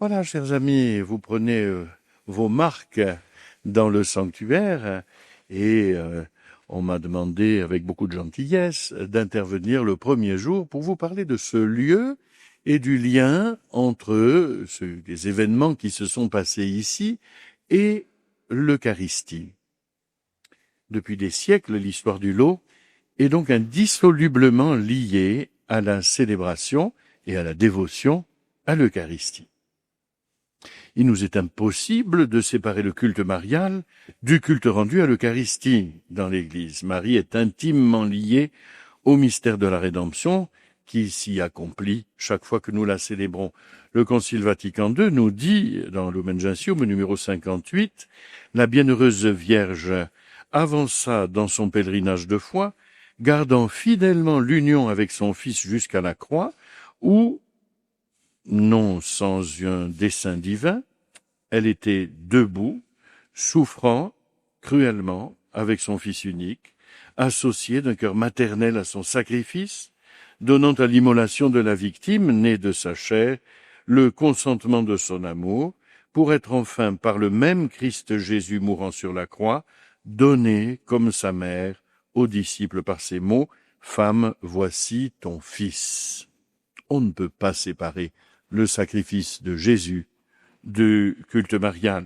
Voilà, chers amis, vous prenez vos marques dans le sanctuaire et on m'a demandé avec beaucoup de gentillesse d'intervenir le premier jour pour vous parler de ce lieu et du lien entre les événements qui se sont passés ici et l'Eucharistie. Depuis des siècles, l'histoire du lot est donc indissolublement liée à la célébration et à la dévotion à l'Eucharistie. Il nous est impossible de séparer le culte marial du culte rendu à l'Eucharistie dans l'Église. Marie est intimement liée au mystère de la rédemption qui s'y accomplit chaque fois que nous la célébrons. Le Concile Vatican II nous dit, dans Lumen Gentium numéro 58, la bienheureuse Vierge avança dans son pèlerinage de foi, gardant fidèlement l'union avec son Fils jusqu'à la croix, où, non sans un dessein divin, elle était debout, souffrant cruellement avec son Fils unique, associée d'un cœur maternel à son sacrifice, donnant à l'immolation de la victime, née de sa chair, le consentement de son amour, pour être enfin, par le même Christ Jésus mourant sur la croix, donné comme sa mère aux disciples par ces mots, « Femme, voici ton Fils ». On ne peut pas séparer le sacrifice de Jésus du culte marial.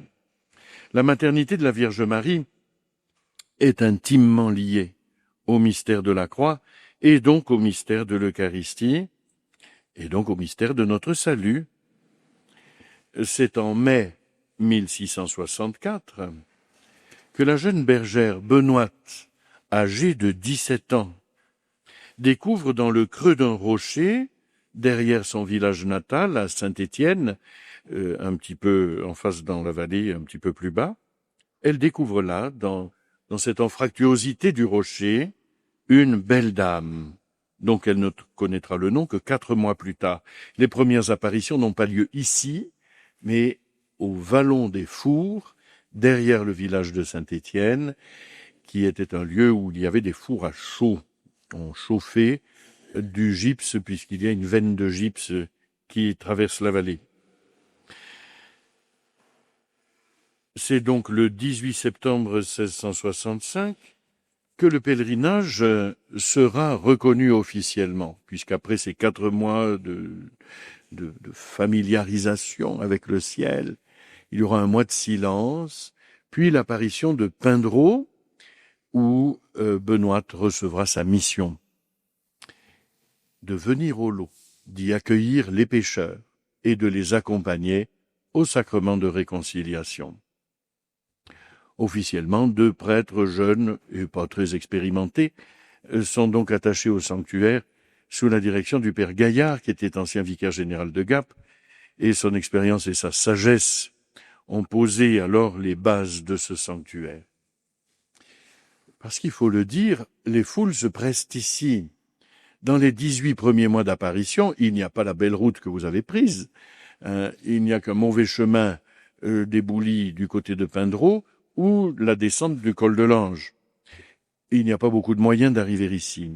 La maternité de la Vierge Marie est intimement liée au mystère de la croix et donc au mystère de l'Eucharistie et donc au mystère de notre salut. C'est en mai 1664 que la jeune bergère Benoîte, âgée de 17 ans, découvre dans le creux d'un rocher, derrière son village natal, à Saint-Étienne, un petit peu en face dans la vallée, un petit peu plus bas, elle découvre là, dans cette anfractuosité du rocher, une belle dame, dont elle ne connaîtra le nom que 4 mois plus tard. Les premières apparitions n'ont pas lieu ici, mais au Vallon des Fours, derrière le village de Saint-Étienne, qui était un lieu où il y avait des fours à chaux. On chauffait du gypse, puisqu'il y a une veine de gypse qui traverse la vallée. C'est donc le 18 septembre 1665 que le pèlerinage sera reconnu officiellement, puisqu'après ces 4 mois de familiarisation avec le ciel, il y aura un mois de silence, puis l'apparition de Pindreau, où Benoît recevra sa mission de venir au lot, d'y accueillir les pécheurs et de les accompagner au sacrement de réconciliation. Officiellement, 2 prêtres jeunes et pas très expérimentés sont donc attachés au sanctuaire sous la direction du père Gaillard, qui était ancien vicaire général de Gap, et son expérience et sa sagesse ont posé alors les bases de ce sanctuaire. Parce qu'il faut le dire, les foules se pressent ici. Dans les 18 premiers mois d'apparition, il n'y a pas la belle route que vous avez prise. Il n'y a qu'un mauvais chemin d'éboulis du côté de Pindreau ou la descente du col de l'Ange. Il n'y a pas beaucoup de moyens d'arriver ici.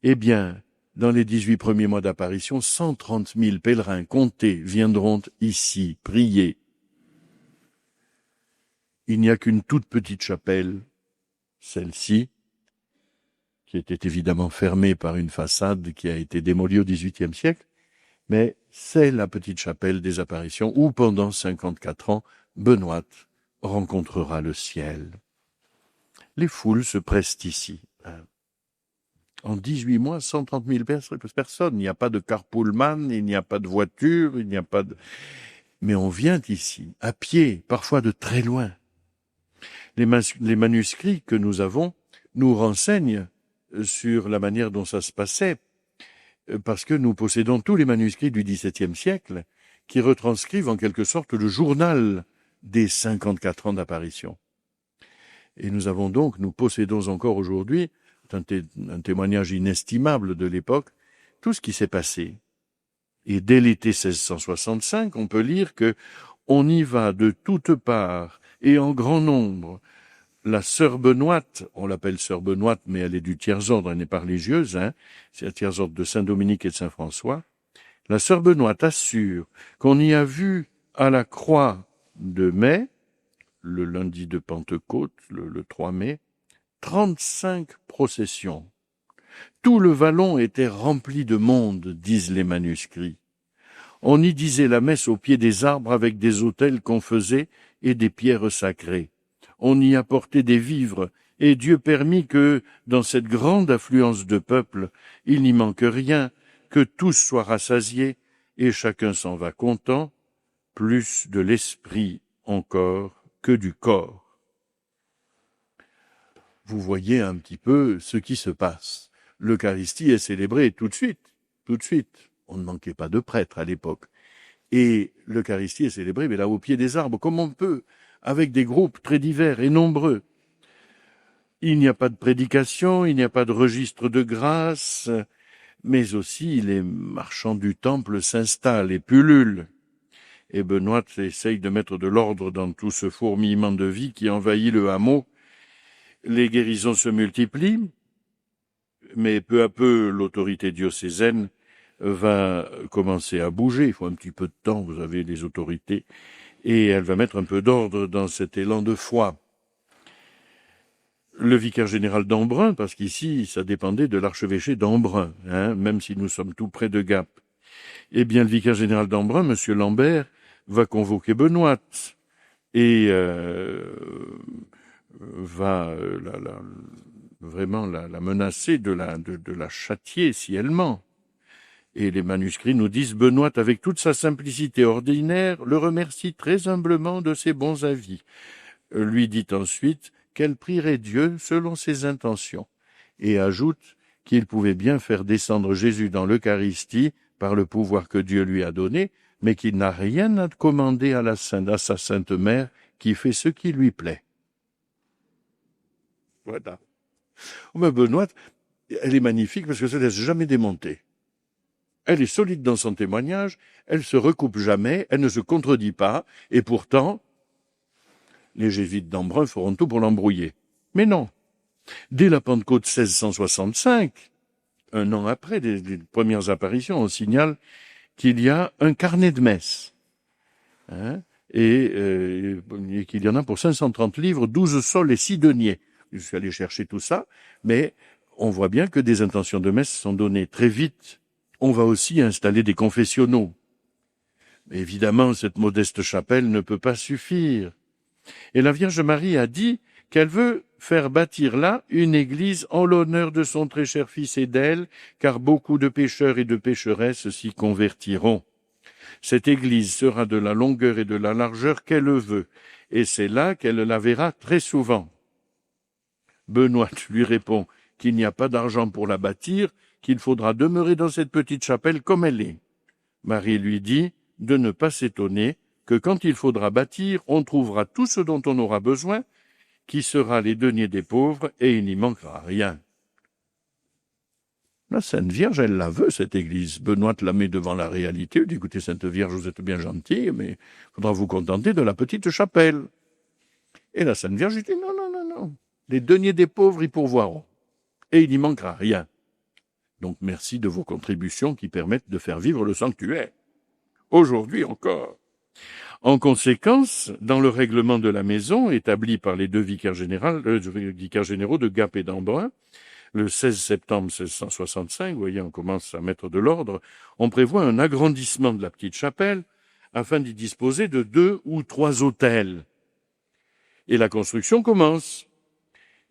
Eh bien, dans les 18 premiers mois d'apparition, 130 000 pèlerins comptés viendront ici prier. Il n'y a qu'une toute petite chapelle, celle-ci, qui était évidemment fermée par une façade qui a été démolie au XVIIIe siècle, mais c'est la petite chapelle des apparitions où, pendant 54 ans, Benoît rencontrera le ciel. Les foules se pressent ici. En 18 mois, 130 000 personnes. Il n'y a pas de carpoolman, il n'y a pas de voiture, il n'y a pas de... Mais on vient ici, à pied, parfois de très loin. Les manuscrits que nous avons nous renseignent sur la manière dont ça se passait, parce que nous possédons tous les manuscrits du XVIIe siècle qui retranscrivent en quelque sorte le journal des 54 ans d'apparition. Et nous possédons encore aujourd'hui, un témoignage inestimable de l'époque, tout ce qui s'est passé. Et dès l'été 1665, on peut lire que on y va de toutes parts et en grand nombre. La sœur Benoîte, on l'appelle sœur Benoîte, mais elle est du tiers-ordre, elle n'est pas religieuse, c'est le tiers-ordre de Saint-Dominique et de Saint-François. La sœur Benoîte assure qu'on y a vu à la croix de mai, le lundi de Pentecôte, le 3 mai, 35 processions. Tout le vallon était rempli de monde, disent les manuscrits. On y disait la messe au pied des arbres avec des autels qu'on faisait et des pierres sacrées. On y apportait des vivres, et Dieu permit que, dans cette grande affluence de peuple, il n'y manque rien, que tous soient rassasiés, et chacun s'en va content, plus de l'esprit encore que du corps. Vous voyez un petit peu ce qui se passe. L'Eucharistie est célébrée tout de suite, tout de suite. On ne manquait pas de prêtres à l'époque. Et l'Eucharistie est célébrée, mais là, au pied des arbres, comme on peut, avec des groupes très divers et nombreux. Il n'y a pas de prédication, il n'y a pas de registre de grâce, mais aussi les marchands du temple s'installent et pullulent. Et Benoît essaye de mettre de l'ordre dans tout ce fourmillement de vie qui envahit le hameau. Les guérisons se multiplient, mais peu à peu, l'autorité diocésaine va commencer à bouger. Il faut un petit peu de temps, vous avez les autorités, et elle va mettre un peu d'ordre dans cet élan de foi. Le vicaire général d'Embrun, parce qu'ici, ça dépendait de l'archevêché d'Embrun, même si nous sommes tout près de Gap. Eh bien, le vicaire général d'Embrun, M. Lambert, va convoquer Benoît et va vraiment la menacer de la châtier si elle ment. Et les manuscrits nous disent Benoît, avec toute sa simplicité ordinaire, le remercie très humblement de ses bons avis. Lui dit ensuite qu'elle prierait Dieu selon ses intentions, et ajoute qu'il pouvait bien faire descendre Jésus dans l'Eucharistie par le pouvoir que Dieu lui a donné, mais qu'il n'a rien à commander à sa Sainte Mère, qui fait ce qui lui plaît. Voilà. Mais Benoît, elle est magnifique parce que ça ne laisse jamais démonter. Elle est solide dans son témoignage, elle se recoupe jamais, elle ne se contredit pas, et pourtant, les jésuites d'Embrun feront tout pour l'embrouiller. Mais non. Dès la Pentecôte 1665, un an après les premières apparitions, on signale qu'il y a un carnet de messe, et qu'il y en a pour 530 livres, 12 sols et 6 deniers. Je suis allé chercher tout ça, mais on voit bien que des intentions de messe sont données très vite. On va aussi installer des confessionnaux. Mais évidemment, cette modeste chapelle ne peut pas suffire. Et la Vierge Marie a dit qu'elle veut faire bâtir là une église en l'honneur de son très cher Fils et d'elle, car beaucoup de pécheurs et de pécheresses s'y convertiront. Cette église sera de la longueur et de la largeur qu'elle veut, et c'est là qu'elle la verra très souvent. Benoît lui répond qu'il n'y a pas d'argent pour la bâtir, qu'il faudra demeurer dans cette petite chapelle comme elle est. Marie lui dit de ne pas s'étonner, que quand il faudra bâtir, on trouvera tout ce dont on aura besoin, qui sera les deniers des pauvres, et il n'y manquera rien. La Sainte Vierge, elle la veut, cette église. Benoît la met devant la réalité. Il dit, écoutez, Sainte Vierge, vous êtes bien gentille, mais il faudra vous contenter de la petite chapelle. Et la Sainte Vierge dit, non, non, non, non. Les deniers des pauvres y pourvoiront. Et il n'y manquera rien. Donc merci de vos contributions qui permettent de faire vivre le sanctuaire. Aujourd'hui encore. En conséquence, dans le règlement de la maison, établi par les deux vicaires généraux de Gap et d'Embrun, le 16 septembre 1665, vous voyez, on commence à mettre de l'ordre, on prévoit un agrandissement de la petite chapelle afin d'y disposer de 2 ou 3 autels. Et la construction commence.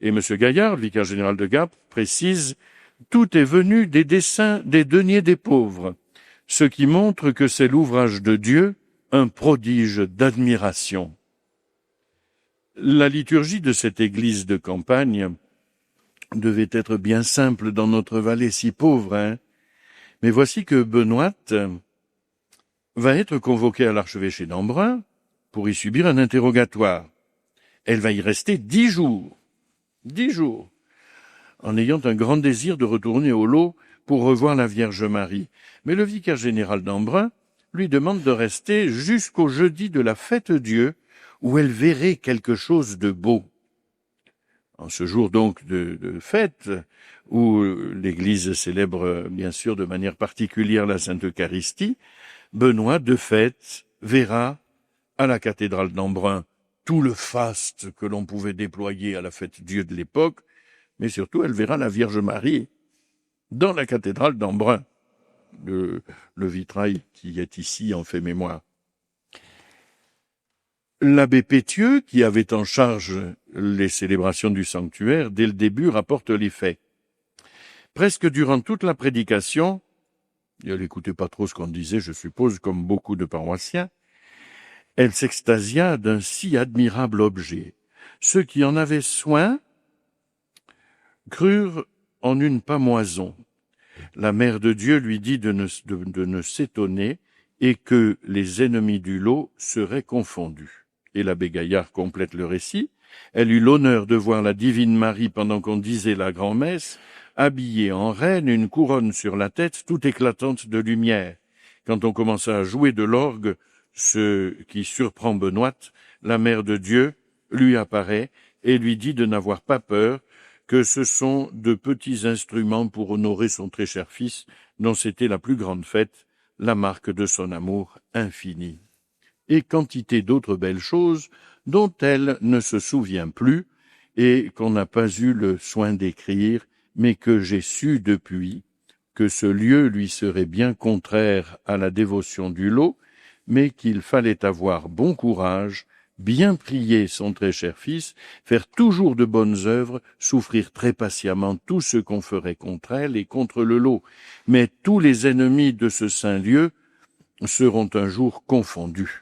Et M. Gaillard, le vicaire général de Gap, précise « Tout est venu des dessins des deniers des pauvres, ce qui montre que c'est l'ouvrage de Dieu, un prodige d'admiration. » La liturgie de cette église de campagne devait être bien simple dans notre vallée si pauvre, Mais voici que Benoît va être convoquée à l'archevêché d'Embrun pour y subir un interrogatoire. Elle va y rester 10 jours. 10 jours. En ayant un grand désir de retourner au lot pour revoir la Vierge Marie. Mais le vicaire général d'Embrun lui demande de rester jusqu'au jeudi de la Fête-Dieu, où elle verrait quelque chose de beau. En ce jour donc de fête, où l'Église célèbre bien sûr de manière particulière la Sainte Eucharistie, Benoît de fête verra à la cathédrale d'Embrun tout le faste que l'on pouvait déployer à la Fête-Dieu de l'époque, mais surtout elle verra la Vierge Marie dans la cathédrale d'Embrun. Le vitrail qui est ici en fait mémoire. L'abbé Pétieux, qui avait en charge les célébrations du sanctuaire, dès le début rapporte les faits. Presque durant toute la prédication, et elle n'écoutait pas trop ce qu'on disait, je suppose, comme beaucoup de paroissiens, elle s'extasia d'un si admirable objet. Ceux qui en avaient soin crurent en une pâmoison. La Mère de Dieu lui dit de ne s'étonner et que les ennemis du lot seraient confondus. Et l'abbé Gaillard complète le récit. Elle eut l'honneur de voir la Divine Marie pendant qu'on disait la grand-messe, habillée en reine, une couronne sur la tête, toute éclatante de lumière. Quand on commença à jouer de l'orgue, ce qui surprend Benoît, la Mère de Dieu lui apparaît et lui dit de n'avoir pas peur, que ce sont de petits instruments pour honorer son très cher fils, dont c'était la plus grande fête, la marque de son amour infini. Et quantité d'autres belles choses dont elle ne se souvient plus et qu'on n'a pas eu le soin d'écrire, mais que j'ai su depuis que ce lieu lui serait bien contraire à la dévotion du lot, mais qu'il fallait avoir bon courage, bien prier son très cher fils, faire toujours de bonnes œuvres, souffrir très patiemment tout ce qu'on ferait contre elle et contre le lot. Mais tous les ennemis de ce saint lieu seront un jour confondus.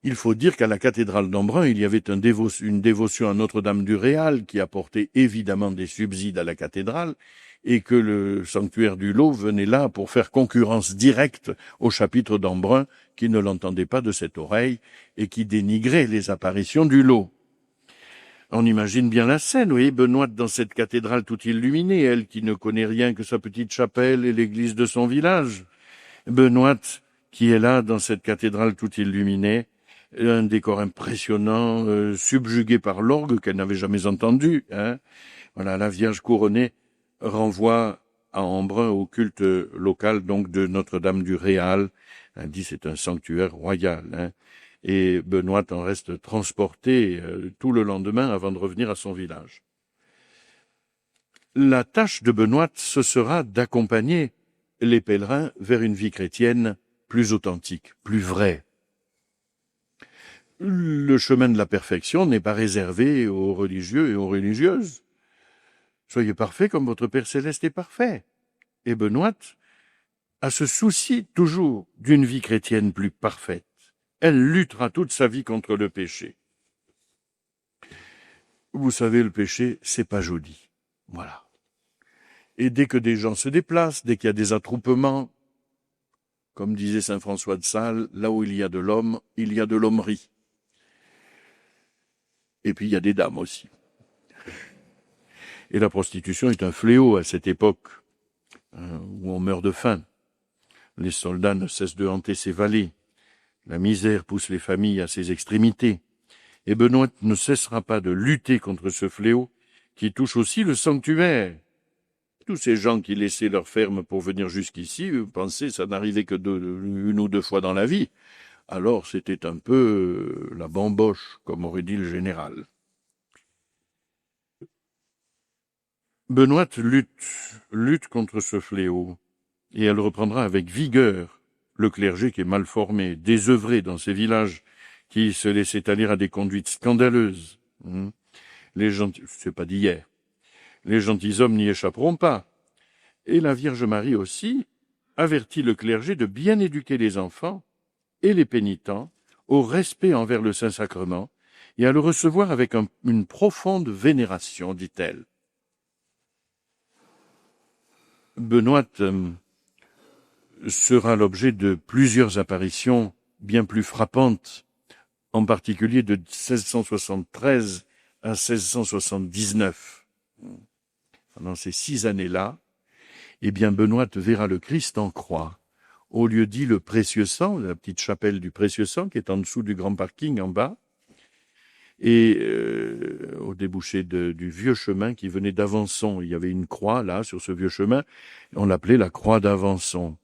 Il faut dire qu'à la cathédrale d'Embrun, il y avait une dévotion à Notre-Dame du Réal qui apportait évidemment des subsides à la cathédrale et que le sanctuaire du Lot venait là pour faire concurrence directe au chapitre d'Embrun qui ne l'entendait pas de cette oreille et qui dénigrait les apparitions du Lot. On imagine bien la scène, vous voyez, Benoît dans cette cathédrale tout illuminée, elle qui ne connaît rien que sa petite chapelle et l'église de son village. Benoît qui est là dans cette cathédrale tout illuminée, un décor impressionnant, subjugué par l'orgue qu'elle n'avait jamais entendu. Voilà, la Vierge couronnée renvoie à Embrun au culte local donc de Notre-Dame du Réal. Elle dit c'est un sanctuaire royal. Et Benoît en reste transporté tout le lendemain avant de revenir à son village. La tâche de Benoît, ce sera d'accompagner les pèlerins vers une vie chrétienne plus authentique, plus vraie. Le chemin de la perfection n'est pas réservé aux religieux et aux religieuses. Soyez parfaits comme votre Père céleste est parfait. Et Benoît a ce souci toujours d'une vie chrétienne plus parfaite. Elle luttera toute sa vie contre le péché. Vous savez, le péché, c'est pas joli. Voilà. Et dès que des gens se déplacent, dès qu'il y a des attroupements, comme disait saint François de Sales, là où il y a de l'homme, il y a de l'hommerie. Et puis il y a des dames aussi. Et la prostitution est un fléau à cette époque, où on meurt de faim. Les soldats ne cessent de hanter ces vallées. La misère pousse les familles à ses extrémités. Et Benoît ne cessera pas de lutter contre ce fléau qui touche aussi le sanctuaire. Tous ces gens qui laissaient leur ferme pour venir jusqu'ici, pensaient que ça n'arrivait que une ou deux fois dans la vie. Alors c'était un peu la bamboche, comme aurait dit le général. Benoît lutte contre ce fléau, et elle reprendra avec vigueur le clergé qui est mal formé, désœuvré dans ces villages, qui se laissaient aller à des conduites scandaleuses. C'est pas d'hier. Les gentilshommes n'y échapperont pas. Et la Vierge Marie aussi avertit le clergé de bien éduquer les enfants et les pénitents au respect envers le Saint-Sacrement et à le recevoir avec une profonde vénération, dit-elle. Benoît sera l'objet de plusieurs apparitions bien plus frappantes, en particulier de 1673 à 1679. Pendant ces 6 années-là, eh bien Benoît verra le Christ en croix, au lieu dit le Précieux Sang, la petite chapelle du Précieux Sang qui est en dessous du grand parking en bas, et au débouché du vieux chemin qui venait d'Avançon. Il y avait une croix là sur ce vieux chemin, on l'appelait la croix d'Avançon.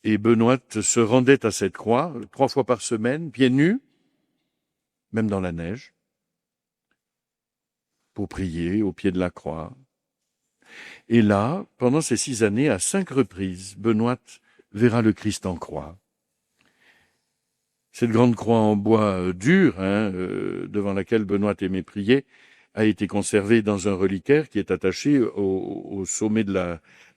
Et Benoît se rendait à cette croix 3 fois par semaine, pieds nus, même dans la neige, pour prier au pied de la croix. Et là, pendant ces 6 années, à 5 reprises, Benoît verra le Christ en croix. Cette grande croix en bois dur, devant laquelle Benoît aimait prier, a été conservée dans un reliquaire qui est attaché au sommet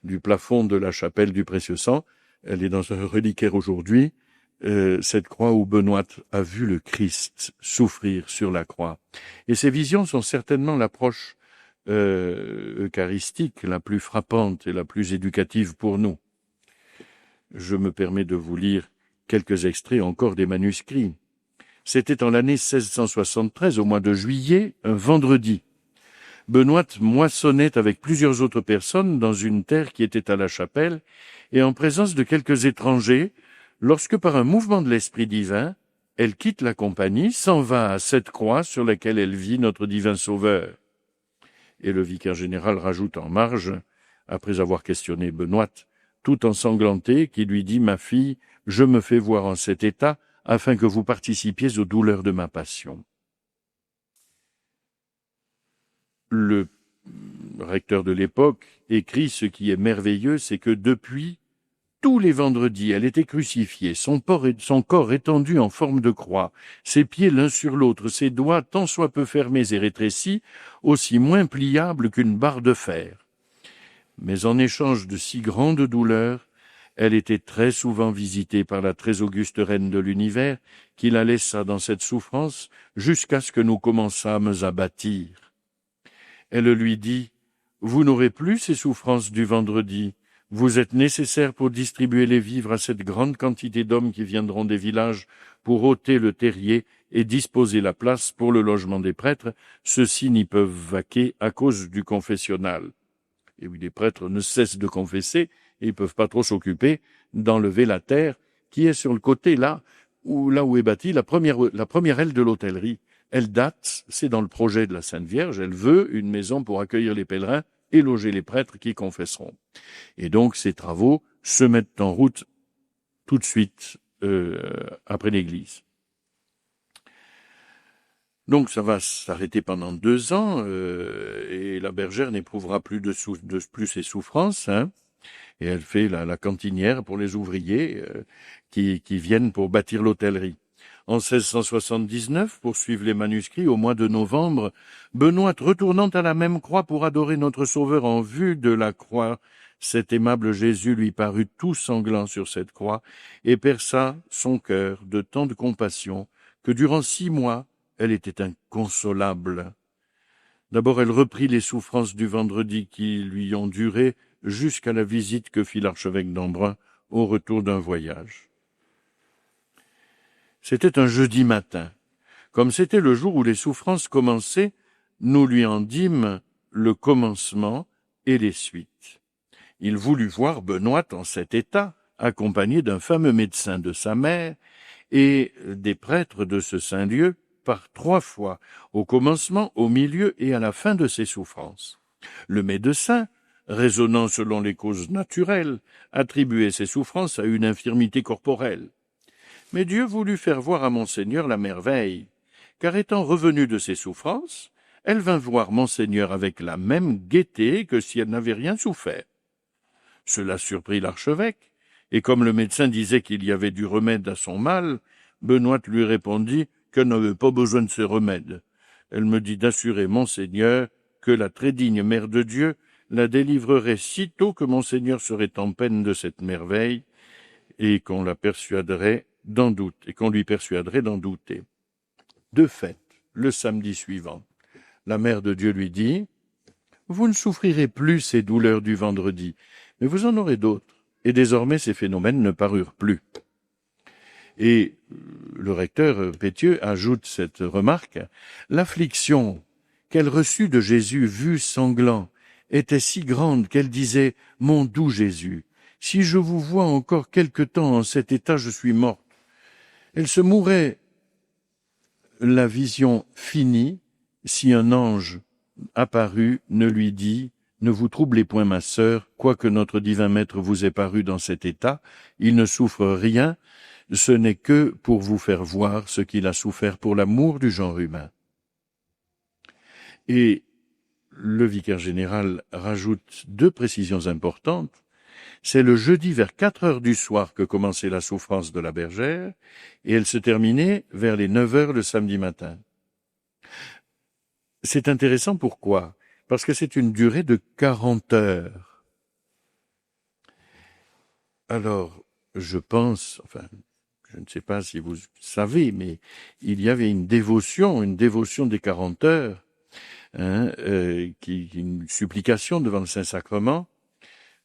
du plafond de la chapelle du Précieux Sang. Elle est dans un reliquaire aujourd'hui, cette croix où Benoît a vu le Christ souffrir sur la croix. Et ces visions sont certainement l'approche eucharistique la plus frappante et la plus éducative pour nous. Je me permets de vous lire quelques extraits encore des manuscrits. C'était en l'année 1673, au mois de juillet, un vendredi. Benoît moissonnait avec plusieurs autres personnes dans une terre qui était à la chapelle et en présence de quelques étrangers, lorsque par un mouvement de l'Esprit divin, elle quitte la compagnie, s'en va à cette croix sur laquelle elle vit notre divin Sauveur. Et le vicaire général rajoute en marge, après avoir questionné Benoît, tout ensanglanté, qui lui dit « Ma fille, je me fais voir en cet état, afin que vous participiez aux douleurs de ma passion. » Le recteur de l'époque écrit ce qui est merveilleux, c'est que depuis, tous les vendredis, elle était crucifiée, son corps étendu en forme de croix, ses pieds l'un sur l'autre, ses doigts tant soit peu fermés et rétrécis, aussi moins pliables qu'une barre de fer. Mais en échange de si grandes douleurs, elle était très souvent visitée par la très auguste reine de l'univers, qui la laissa dans cette souffrance jusqu'à ce que nous commençâmes à bâtir. Elle lui dit « Vous n'aurez plus ces souffrances du vendredi. Vous êtes nécessaire pour distribuer les vivres à cette grande quantité d'hommes qui viendront des villages pour ôter le terrier et disposer la place pour le logement des prêtres. Ceux-ci n'y peuvent vaquer à cause du confessionnal. » Et oui, les prêtres ne cessent de confesser et ils peuvent pas trop s'occuper d'enlever la terre qui est sur le côté là où est bâtie la première aile de l'hôtellerie. Elle date, c'est dans le projet de la Sainte Vierge, elle veut une maison pour accueillir les pèlerins et loger les prêtres qui confesseront. Et donc ces travaux se mettent en route tout de suite après l'église. Donc ça va s'arrêter pendant 2 ans et la bergère n'éprouvera plus plus ses souffrances. Et elle fait la cantinière pour les ouvriers qui viennent pour bâtir l'hôtellerie. En 1679, poursuivent les manuscrits, au mois de novembre, Benoît retournant à la même croix pour adorer notre Sauveur en vue de la croix, cet aimable Jésus lui parut tout sanglant sur cette croix et perça son cœur de tant de compassion que durant 6 mois, elle était inconsolable. D'abord, elle reprit les souffrances du vendredi qui lui ont duré jusqu'à la visite que fit l'archevêque d'Embrun au retour d'un voyage. C'était un jeudi matin. Comme c'était le jour où les souffrances commençaient, nous lui en dîmes le commencement et les suites. Il voulut voir Benoît en cet état, accompagné d'un fameux médecin de sa mère et des prêtres de ce saint lieu, par 3 fois, au commencement, au milieu et à la fin de ses souffrances. Le médecin, raisonnant selon les causes naturelles, attribuait ces souffrances à une infirmité corporelle. Mais Dieu voulut faire voir à Monseigneur la merveille, car étant revenue de ses souffrances, elle vint voir Monseigneur avec la même gaieté que si elle n'avait rien souffert. Cela surprit l'archevêque, et comme le médecin disait qu'il y avait du remède à son mal, Benoît lui répondit qu'elle n'avait pas besoin de ces remèdes. Elle me dit d'assurer Monseigneur que la très digne Mère de Dieu la délivrerait sitôt que Monseigneur serait en peine de cette merveille, et qu'on lui persuaderait d'en douter. De fait, le samedi suivant, la Mère de Dieu lui dit « Vous ne souffrirez plus ces douleurs du vendredi, mais vous en aurez d'autres. » Et désormais ces phénomènes ne parurent plus. Et le recteur Pétieux ajoute cette remarque « L'affliction qu'elle reçut de Jésus vu sanglant était si grande qu'elle disait « Mon doux Jésus, si je vous vois encore quelque temps en cet état, je suis morte. » Elle se mourait la vision finie si un ange apparu ne lui dit Ne vous troublez point, ma sœur, quoique notre divin maître vous ait paru dans cet état, il ne souffre rien, ce n'est que pour vous faire voir ce qu'il a souffert pour l'amour du genre humain. Et le vicaire général rajoute 2 précisions importantes. C'est le jeudi vers 4 heures du soir que commençait la souffrance de la bergère, et elle se terminait vers les 9 heures le samedi matin. C'est intéressant, pourquoi? Parce que c'est une durée de 40 heures. Alors, je pense, je ne sais pas si vous savez, mais il y avait une dévotion des 40 heures, une supplication devant le Saint-Sacrement,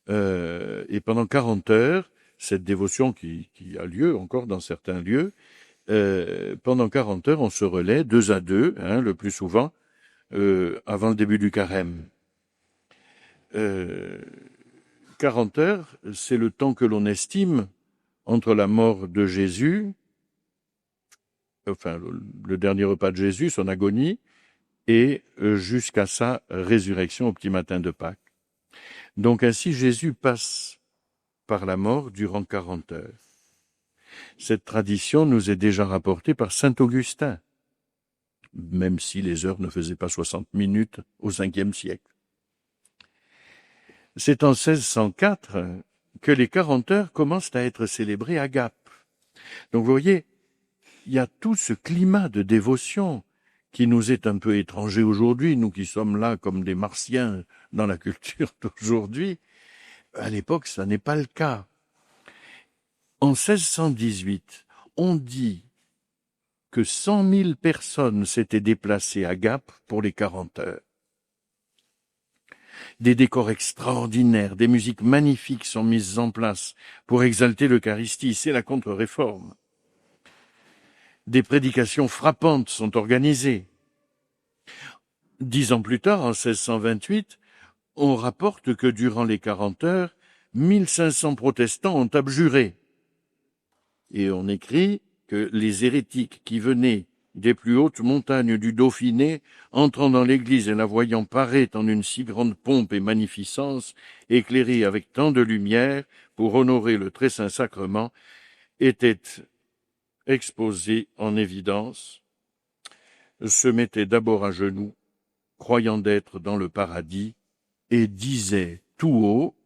et pendant 40 heures, cette dévotion qui a lieu encore dans certains lieux, pendant 40 heures, on se relaie 2 à 2, le plus souvent, avant le début du carême. 40 heures, c'est le temps que l'on estime entre la mort de Jésus, le dernier repas de Jésus, son agonie, et jusqu'à sa résurrection au petit matin de Pâques. Donc ainsi, Jésus passe par la mort durant 40 heures. Cette tradition nous est déjà rapportée par saint Augustin, même si les heures ne faisaient pas 60 minutes au Ve siècle. C'est en 1604 que les 40 heures commencent à être célébrées à Gap. Donc vous voyez, il y a tout ce climat de dévotion qui nous est un peu étranger aujourd'hui, nous qui sommes là comme des martiens dans la culture d'aujourd'hui. À l'époque, ça n'est pas le cas. En 1618, on dit que 100 000 personnes s'étaient déplacées à Gap pour les 40 heures. Des décors extraordinaires, des musiques magnifiques sont mises en place pour exalter l'Eucharistie. C'est la contre-réforme. Des prédications frappantes sont organisées. 10 ans plus tard, en 1628, on rapporte que durant les 40 heures, 1500 protestants ont abjuré. Et on écrit que les hérétiques qui venaient des plus hautes montagnes du Dauphiné, entrant dans l'église et la voyant paraître en une si grande pompe et magnificence, éclairée avec tant de lumière pour honorer le très saint sacrement, étaient exposés en évidence, se mettaient d'abord à genoux, croyant d'être dans le paradis, et disaient tout haut: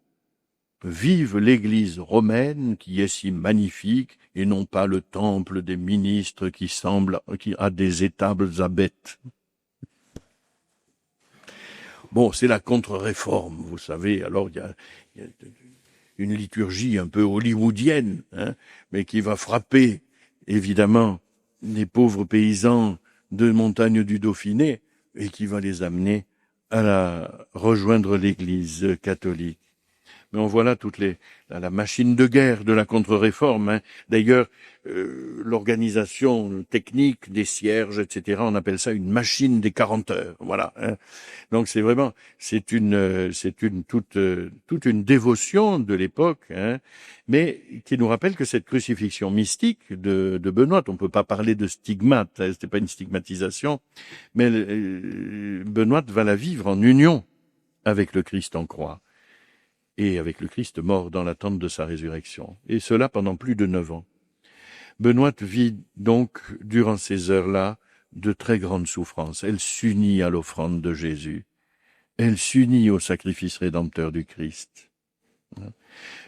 vive l'Église romaine qui est si magnifique, et non pas le temple des ministres qui a des étables à bêtes. Bon, c'est la contre-réforme, vous savez. Alors il y a une liturgie un peu hollywoodienne, mais qui va frapper, évidemment, les pauvres paysans de montagne du Dauphiné, et qui va les amener à rejoindre l'Église catholique. Mais on voit là la machine de guerre de la contre-réforme. D'ailleurs, l'organisation technique des cierges, etc., on appelle ça une machine des 40 heures. Voilà. Donc c'est vraiment, toute une dévotion de l'époque, mais qui nous rappelle que cette crucifixion mystique de Benoît, on peut pas parler de stigmate, c'était pas une stigmatisation, mais Benoît va la vivre en union avec le Christ en croix et avec le Christ mort dans l'attente de sa résurrection, et cela pendant plus de 9 ans. Benoît vit donc, durant ces heures-là, de très grandes souffrances. Elle s'unit à l'offrande de Jésus. Elle s'unit au sacrifice rédempteur du Christ.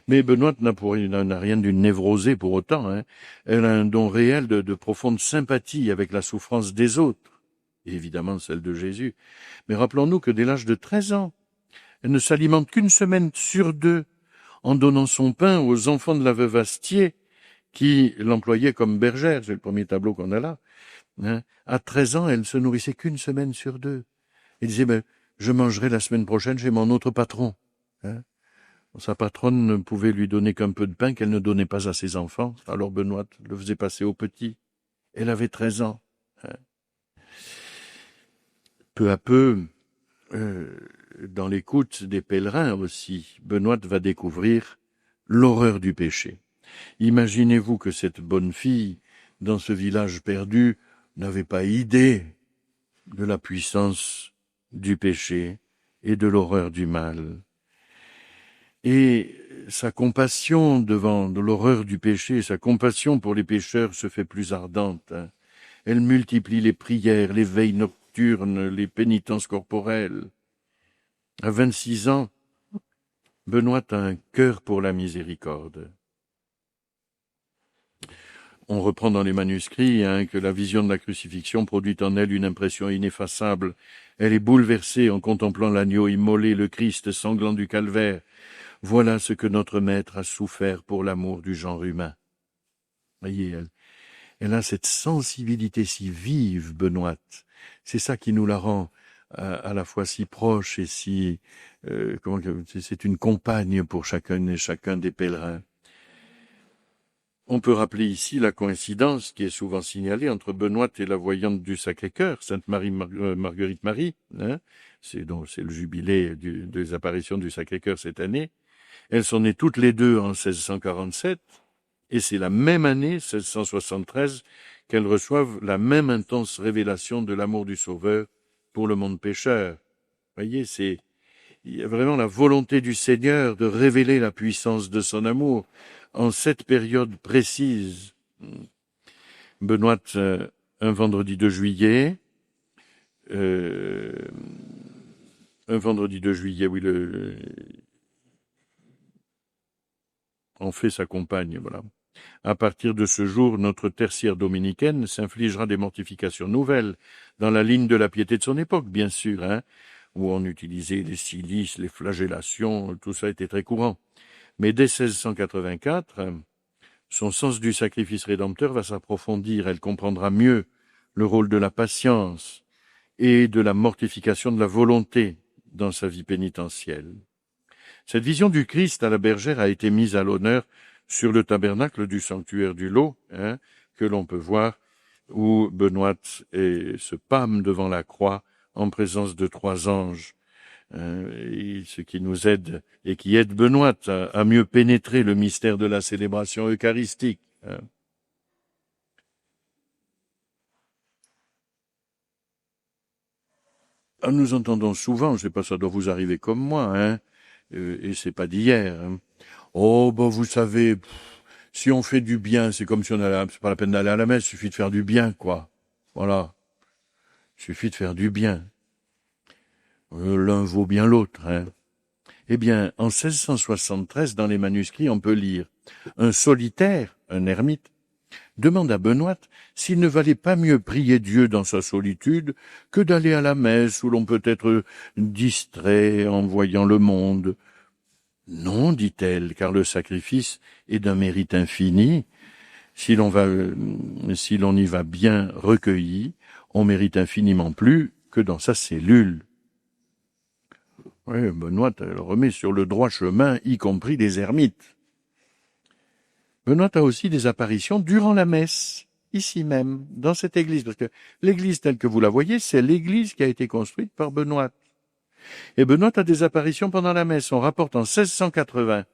Mais Benoît n'a rien d'une névrosée pour autant. Elle a un don réel de profonde sympathie avec la souffrance des autres, et évidemment celle de Jésus. Mais rappelons-nous que dès l'âge de 13 ans, elle ne s'alimente qu'une semaine sur 2 en donnant son pain aux enfants de la veuve Astier, qui l'employait comme bergère. C'est le premier tableau qu'on a là. À 13 ans, elle se nourrissait qu'une semaine sur 2. Elle disait, je mangerai la semaine prochaine chez mon autre patron. Sa patronne ne pouvait lui donner qu'un peu de pain qu'elle ne donnait pas à ses enfants. Alors Benoît le faisait passer au petit. Elle avait 13 ans. Peu à peu, dans l'écoute des pèlerins aussi, Benoît va découvrir l'horreur du péché. Imaginez-vous que cette bonne fille, dans ce village perdu, n'avait pas idée de la puissance du péché et de l'horreur du mal. Et sa compassion devant l'horreur du péché, sa compassion pour les pécheurs se fait plus ardente. Elle multiplie les prières, les veilles nocturnes, les pénitences corporelles. À 26 ans, Benoît a un cœur pour la miséricorde. On reprend dans les manuscrits que la vision de la crucifixion produit en elle une impression ineffaçable. Elle est bouleversée en contemplant l'agneau immolé, le Christ sanglant du calvaire. Voilà ce que notre Maître a souffert pour l'amour du genre humain. Voyez, elle a cette sensibilité si vive, Benoît. C'est ça qui nous la rend à la fois si proche et si... c'est une compagne pour chacun et chacun des pèlerins. On peut rappeler ici la coïncidence qui est souvent signalée entre Benoît et la voyante du Sacré-Cœur, Sainte Marie Marguerite Marie. C'est le jubilé des apparitions du Sacré-Cœur cette année. Elles sont nées toutes les deux en 1647, et c'est la même année, 1673, qu'elles reçoivent la même intense révélation de l'amour du Sauveur pour le monde pécheur. Voyez, il y a vraiment la volonté du Seigneur de révéler la puissance de son amour en cette période précise. Benoît, un vendredi de juillet, en fait sa compagne, voilà. À partir de ce jour, notre tertiaire dominicaine s'infligera des mortifications nouvelles, dans la ligne de la piété de son époque, bien sûr, où on utilisait les cilices, les flagellations, tout ça était très courant. Mais dès 1684, son sens du sacrifice rédempteur va s'approfondir, elle comprendra mieux le rôle de la patience et de la mortification de la volonté dans sa vie pénitentielle. Cette vision du Christ à la bergère a été mise à l'honneur sur le tabernacle du sanctuaire du Lot, que l'on peut voir, où Benoît se pâme devant la croix en présence de 3 anges, ce qui nous aide et qui aide Benoît à mieux pénétrer le mystère de la célébration eucharistique. Nous entendons souvent, je sais pas, ça doit vous arriver comme moi, et c'est pas d'hier. Oh, vous savez, si on fait du bien, c'est comme si on allait, c'est pas la peine d'aller à la messe, il suffit de faire du bien, quoi. Voilà. Il suffit de faire du bien. L'un vaut bien l'autre, Eh bien, en 1673, dans les manuscrits, on peut lire un solitaire, un ermite, demande à Benoît s'il ne valait pas mieux prier Dieu dans sa solitude que d'aller à la messe où l'on peut être distrait en voyant le monde. Non, dit-elle, car le sacrifice est d'un mérite infini. Si l'on y va bien recueilli, on mérite infiniment plus que dans sa cellule. Oui, Benoît le remet sur le droit chemin, y compris des ermites. Benoît a aussi des apparitions durant la messe, ici même, dans cette église, parce que l'église telle que vous la voyez, c'est l'église qui a été construite par Benoît. Et Benoît a des apparitions pendant la messe. On rapporte en 1680.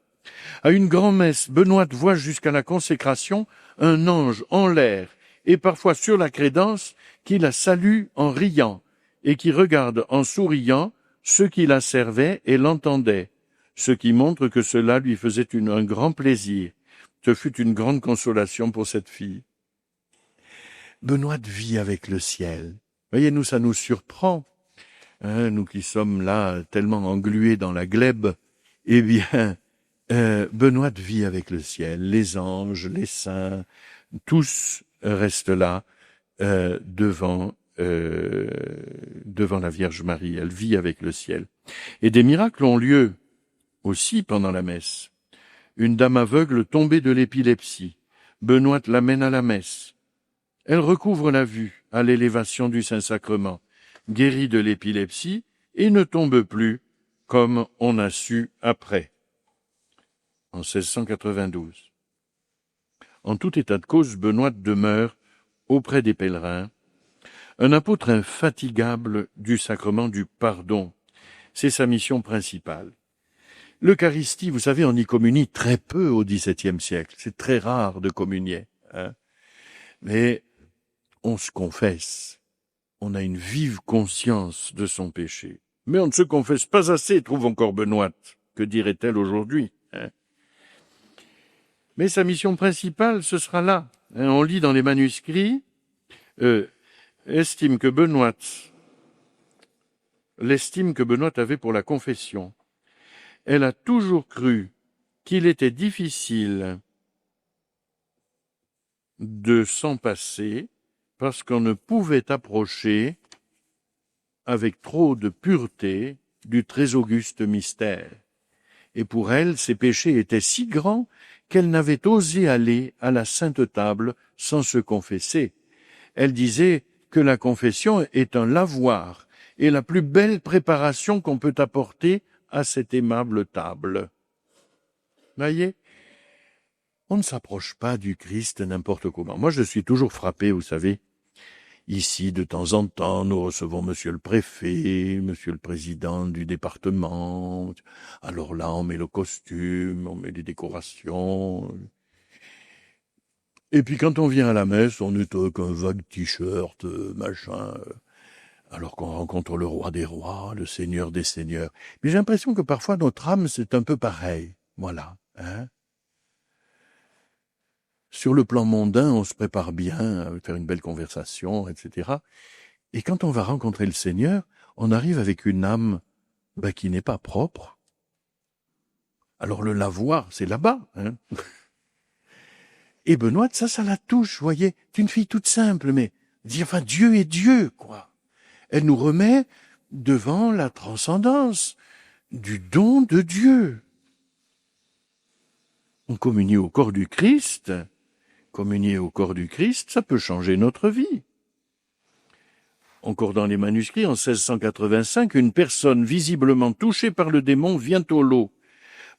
À une grand-messe, Benoît voit jusqu'à la consécration un ange en l'air et parfois sur la crédence qui la salue en riant et qui regarde en souriant ceux qui la servaient et l'entendaient, ce qui montre que cela lui faisait un grand plaisir. Ce fut une grande consolation pour cette fille. Benoît vit avec le ciel. Voyez, nous, ça nous surprend. Nous qui sommes là tellement englués dans la glèbe, eh bien, Benoît vit avec le ciel. Les anges, les saints, tous restent là devant la Vierge Marie. Elle vit avec le ciel. Et des miracles ont lieu aussi pendant la messe. Une dame aveugle tombée de l'épilepsie. Benoît l'amène à la messe. Elle recouvre la vue à l'élévation du Saint-Sacrement, guérie de l'épilepsie et ne tombe plus, comme on a su après, en 1692. En tout état de cause, Benoît demeure auprès des pèlerins, un apôtre infatigable du sacrement du pardon. C'est sa mission principale. L'Eucharistie, vous savez, on y communie très peu au XVIIe siècle. C'est très rare de communier. Mais on se confesse. On a une vive conscience de son péché. Mais on ne se confesse pas assez, trouve encore Benoîte. Que dirait-elle aujourd'hui, hein? Mais sa mission principale, ce sera là. Hein, on lit dans les manuscrits, l'estime que Benoît avait pour la confession. Elle a toujours cru qu'il était difficile de s'en passer parce qu'on ne pouvait approcher avec trop de pureté du très auguste mystère. Et pour elle, ses péchés étaient si grands qu'elle n'avait osé aller à la sainte table sans se confesser. Elle disait que la confession est un lavoir et la plus belle préparation qu'on peut apporter à cette aimable table. Voyez, on ne s'approche pas du Christ n'importe comment. Moi, je suis toujours frappé, vous savez. Ici, de temps en temps, nous recevons monsieur le préfet, monsieur le président du département. Alors là, on met le costume, on met les décorations. Et puis quand on vient à la messe, on est avec un vague t-shirt, machin, alors qu'on rencontre le roi des rois, le seigneur des seigneurs. Mais j'ai l'impression que parfois notre âme, c'est un peu pareil. Voilà, hein. Sur le plan mondain, on se prépare bien à faire une belle conversation, etc. Et quand on va rencontrer le Seigneur, on arrive avec une âme qui n'est pas propre. Alors le lavoir, c'est là-bas, hein. Et Benoît, ça la touche, vous voyez. C'est une fille toute simple, mais enfin Dieu est Dieu, quoi. Elle nous remet devant la transcendance du don de Dieu. On communie au corps du Christ. Communier au corps du Christ, ça peut changer notre vie. Encore dans les manuscrits, en 1685, une personne visiblement touchée par le démon vient au lot.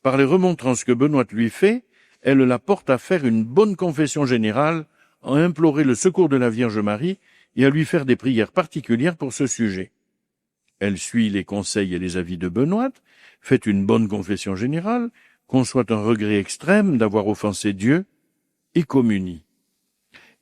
Par les remontrances que Benoît lui fait, elle la porte à faire une bonne confession générale, à implorer le secours de la Vierge Marie et à lui faire des prières particulières pour ce sujet. Elle suit les conseils et les avis de Benoît, fait une bonne confession générale, conçoit un regret extrême d'avoir offensé Dieu, et communie.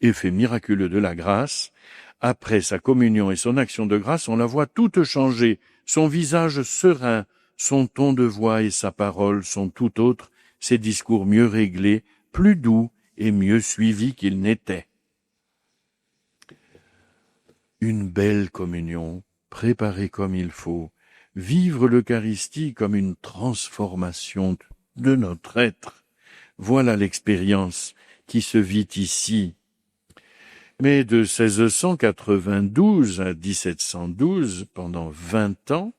Effet miraculeux de la grâce, après sa communion et son action de grâce, on la voit toute changée, son visage serein, son ton de voix et sa parole sont tout autres, ses discours mieux réglés, plus doux et mieux suivis qu'ils n'étaient. Une belle communion, préparée comme il faut, vivre l'Eucharistie comme une transformation de notre être. Voilà l'expérience qui se vit ici. Mais de 1692 à 1712, pendant 20 ans,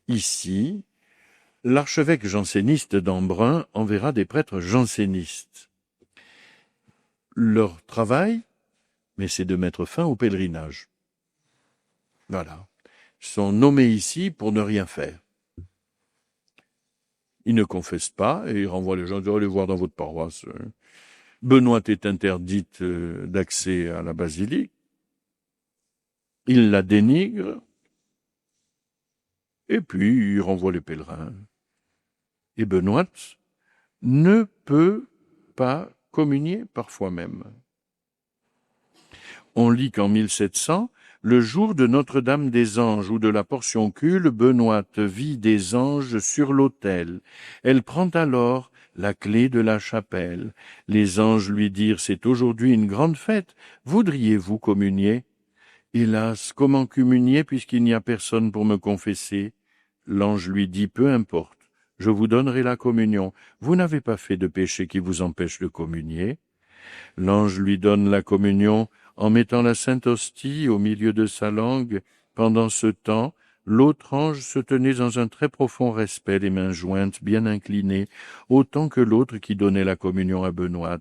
ici, l'archevêque janséniste d'Embrun enverra des prêtres jansénistes. Leur travail, c'est de mettre fin au pèlerinage. Voilà. Ils sont nommés ici pour ne rien faire. Ils ne confessent pas et ils renvoient les gens, ils disent, allez voir dans votre paroisse. Benoît est interdite d'accès à la basilique. Il la dénigre. Et puis, il renvoie les pèlerins. Et Benoît ne peut pas communier parfois même. On lit qu'en 1700, le jour de Notre-Dame des Anges ou de la Portioncule, Benoît vit des anges sur l'autel. Elle prend alors la clé de la chapelle. Les anges lui dirent, c'est aujourd'hui une grande fête, voudriez-vous communier? Hélas, comment communier puisqu'il n'y a personne pour me confesser? L'ange lui dit, peu importe, je vous donnerai la communion. Vous n'avez pas fait de péché qui vous empêche de communier. L'ange lui donne la communion en mettant la sainte hostie au milieu de sa langue. Pendant ce temps, l'autre ange se tenait dans un très profond respect, les mains jointes, bien inclinées, autant que l'autre qui donnait la communion à Benoît.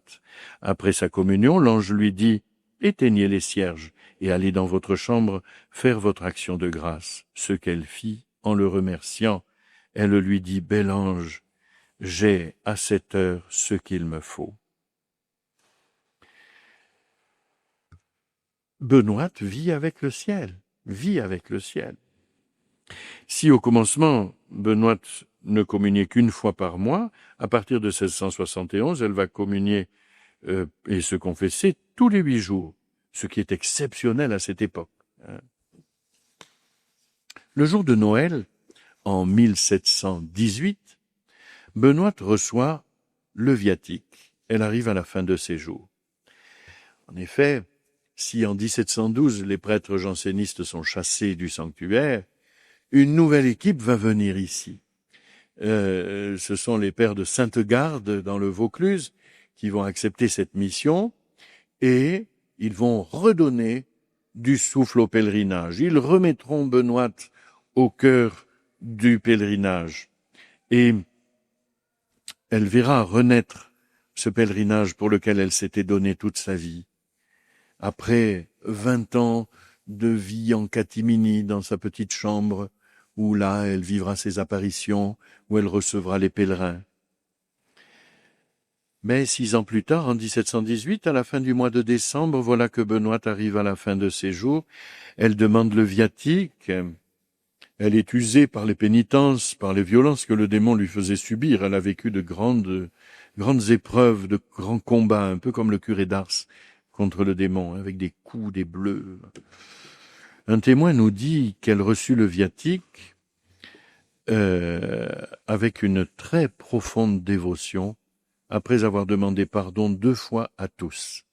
Après sa communion, l'ange lui dit, « Éteignez les cierges et allez dans votre chambre faire votre action de grâce. » Ce qu'elle fit, en le remerciant, elle lui dit, « Bel ange, j'ai à cette heure ce qu'il me faut. » Benoît vit avec le ciel, vit avec le ciel. Si au commencement, Benoît ne communiait qu'une fois par mois, à partir de 1671, elle va communier et se confesser tous les 8 jours, ce qui est exceptionnel à cette époque. Le jour de Noël, en 1718, Benoît reçoit le viatique. Elle arrive à la fin de ses jours. En effet, si en 1712 les prêtres jansénistes sont chassés du sanctuaire, une nouvelle équipe va venir ici. Ce sont les pères de Sainte-Garde dans le Vaucluse qui vont accepter cette mission et ils vont redonner du souffle au pèlerinage. Ils remettront Benoît au cœur du pèlerinage et elle verra renaître ce pèlerinage pour lequel elle s'était donné toute sa vie. Après 20 ans de vie en catimini dans sa petite chambre, où là, elle vivra ses apparitions, où elle recevra les pèlerins. Mais 6 ans plus tard, en 1718, à la fin du mois de décembre, voilà que Benoît arrive à la fin de ses jours. Elle demande le viatique. Elle est usée par les pénitences, par les violences que le démon lui faisait subir. Elle a vécu de grandes épreuves, de grands combats, un peu comme le curé d'Ars contre le démon, avec des coups, des bleus. Un témoin nous dit qu'elle reçut le viatique avec une très profonde dévotion, après avoir demandé pardon 2 fois à tous.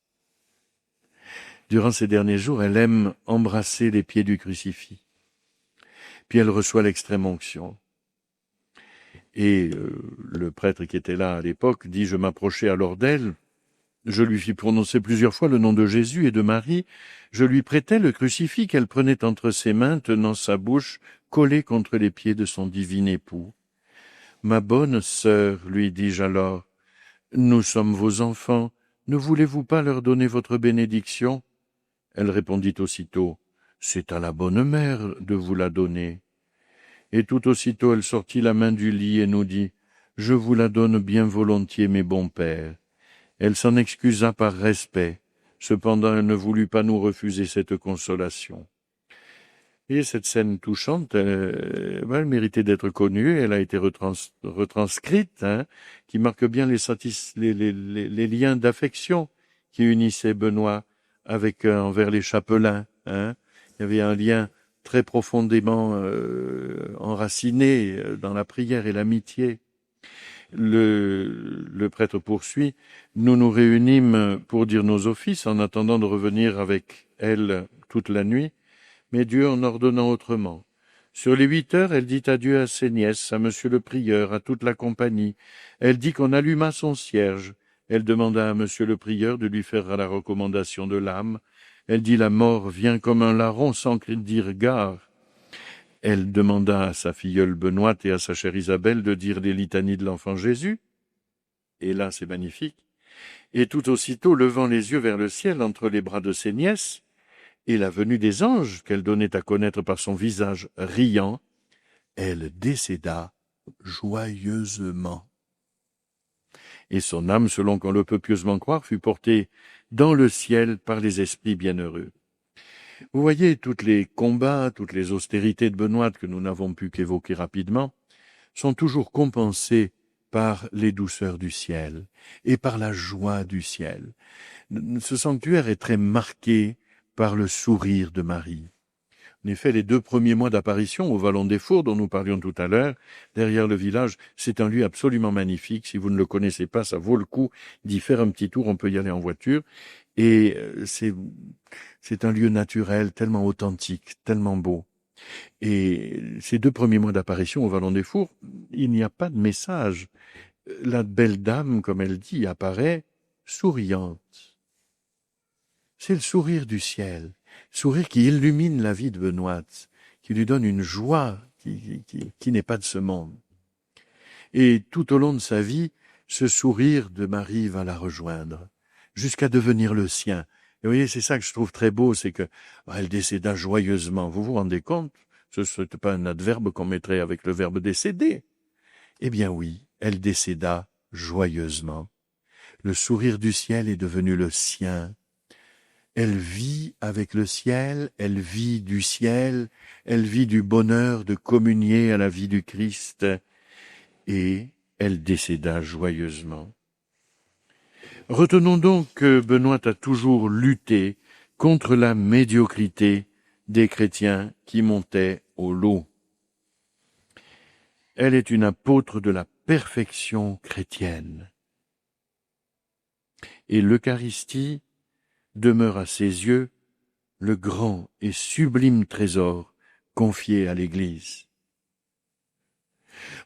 Durant ces derniers jours, elle aime embrasser les pieds du crucifix. Puis elle reçoit l'extrême onction. Et le prêtre qui était là à l'époque dit « Je m'approchai alors d'elle, je lui fis prononcer plusieurs fois le nom de Jésus et de Marie, je lui prêtai le crucifix qu'elle prenait entre ses mains, tenant sa bouche collée contre les pieds de son divin époux. Ma bonne sœur, lui dis-je alors, nous sommes vos enfants, ne voulez-vous pas leur donner votre bénédiction ?» Elle répondit aussitôt, « C'est à la bonne mère de vous la donner. » Et tout aussitôt elle sortit la main du lit et nous dit, « Je vous la donne bien volontiers, mes bons pères. » Elle s'en excusa par respect, cependant elle ne voulut pas nous refuser cette consolation. Et cette scène touchante, elle méritait d'être connue, elle a été retranscrite, qui marque bien les liens d'affection qui unissaient Benoît avec envers les chapelains. Il y avait un lien très profondément enraciné dans la prière et l'amitié. Le prêtre poursuit, nous nous réunîmes pour dire nos offices en attendant de revenir avec elle toute la nuit, mais Dieu en ordonnant autrement. Sur les 8 heures, elle dit adieu à ses nièces, à monsieur le prieur, à toute la compagnie. Elle dit qu'on alluma son cierge. Elle demanda à monsieur le prieur de lui faire la recommandation de l'âme. Elle dit la mort vient comme un larron sans dire gare. Elle demanda à sa filleule Benoît et à sa chère Isabelle de dire les litanies de l'enfant Jésus. Et là, c'est magnifique. Et tout aussitôt, levant les yeux vers le ciel entre les bras de ses nièces, et la venue des anges qu'elle donnait à connaître par son visage riant, elle décéda joyeusement. Et son âme, selon qu'on le peut pieusement croire, fut portée dans le ciel par les esprits bienheureux. Vous voyez, tous les combats, toutes les austérités de Benoît que nous n'avons pu qu'évoquer rapidement, sont toujours compensés par les douceurs du ciel et par la joie du ciel. Ce sanctuaire est très marqué par le sourire de Marie. En effet, les 2 premiers mois d'apparition au Vallon des Fours, dont nous parlions tout à l'heure, derrière le village, c'est un lieu absolument magnifique. Si vous ne le connaissez pas, ça vaut le coup d'y faire un petit tour. On peut y aller en voiture. Et c'est un lieu naturel, tellement authentique, tellement beau. Et ces 2 premiers mois d'apparition au Vallon des Fours, il n'y a pas de message. La belle dame, comme elle dit, apparaît souriante. C'est le sourire du ciel, sourire qui illumine la vie de Benoît, qui lui donne une joie qui n'est pas de ce monde. Et tout au long de sa vie, ce sourire de Marie va la rejoindre, jusqu'à devenir le sien. Et vous voyez, c'est ça que je trouve très beau, c'est que elle décéda joyeusement. Vous vous rendez compte? Ce n'est pas un adverbe qu'on mettrait avec le verbe décéder. Eh bien oui, elle décéda joyeusement. Le sourire du ciel est devenu le sien. Elle vit avec le ciel, elle vit du ciel, elle vit du bonheur de communier à la vie du Christ, et elle décéda joyeusement. Retenons donc que Benoît a toujours lutté contre la médiocrité des chrétiens qui montaient au lot. Elle est une apôtre de la perfection chrétienne. Et l'Eucharistie demeure à ses yeux le grand et sublime trésor confié à l'Église.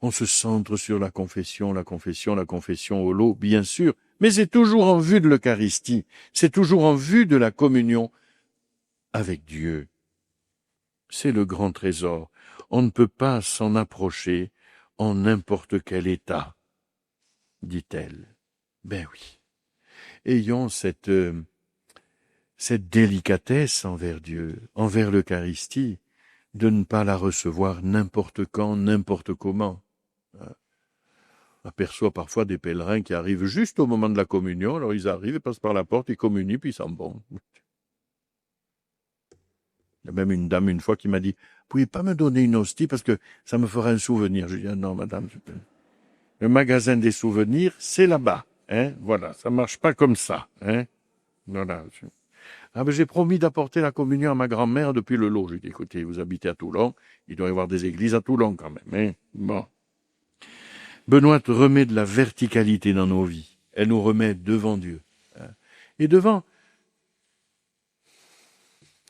On se centre sur la confession au lot, bien sûr, mais c'est toujours en vue de l'Eucharistie, c'est toujours en vue de la communion avec Dieu. C'est le grand trésor. On ne peut pas s'en approcher en n'importe quel état, dit-elle. Ben oui. Ayons cette délicatesse envers Dieu, envers l'Eucharistie, de ne pas la recevoir n'importe quand, n'importe comment. On aperçoit parfois des pèlerins qui arrivent juste au moment de la communion, alors ils arrivent, ils passent par la porte, ils communient, puis ils s'en vont. Il y a même une dame une fois qui m'a dit « Vous pouvez pas me donner une hostie parce que ça me fera un souvenir ?» Je lui ai dit ah, « Non, madame, le magasin des souvenirs, c'est là-bas. Hein, voilà, ça marche pas comme ça. Hein, voilà. » Ah ben j'ai promis d'apporter la communion à ma grand-mère depuis le lot. J'ai dit, écoutez, vous habitez à Toulon, il doit y avoir des églises à Toulon quand même. Hein. Bon. Benoît remet de la verticalité dans nos vies. Elle nous remet devant Dieu. Hein. Et devant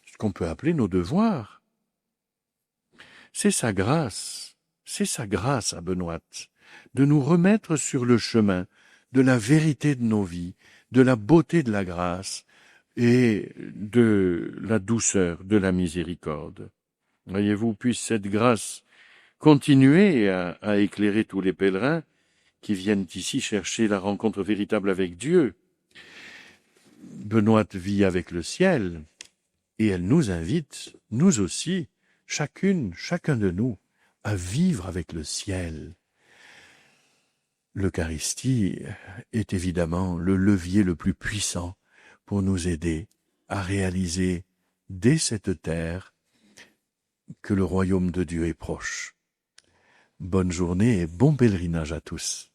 ce qu'on peut appeler nos devoirs. C'est sa grâce à Benoît, de nous remettre sur le chemin de la vérité de nos vies, de la beauté de la grâce, et de la douceur de la miséricorde. Voyez-vous, puisse cette grâce continuer à éclairer tous les pèlerins qui viennent ici chercher la rencontre véritable avec Dieu. Benoît vit avec le ciel, et elle nous invite, nous aussi, chacun de nous, à vivre avec le ciel. L'Eucharistie est évidemment le levier le plus puissant pour nous aider à réaliser dès cette terre que le royaume de Dieu est proche. Bonne journée et bon pèlerinage à tous.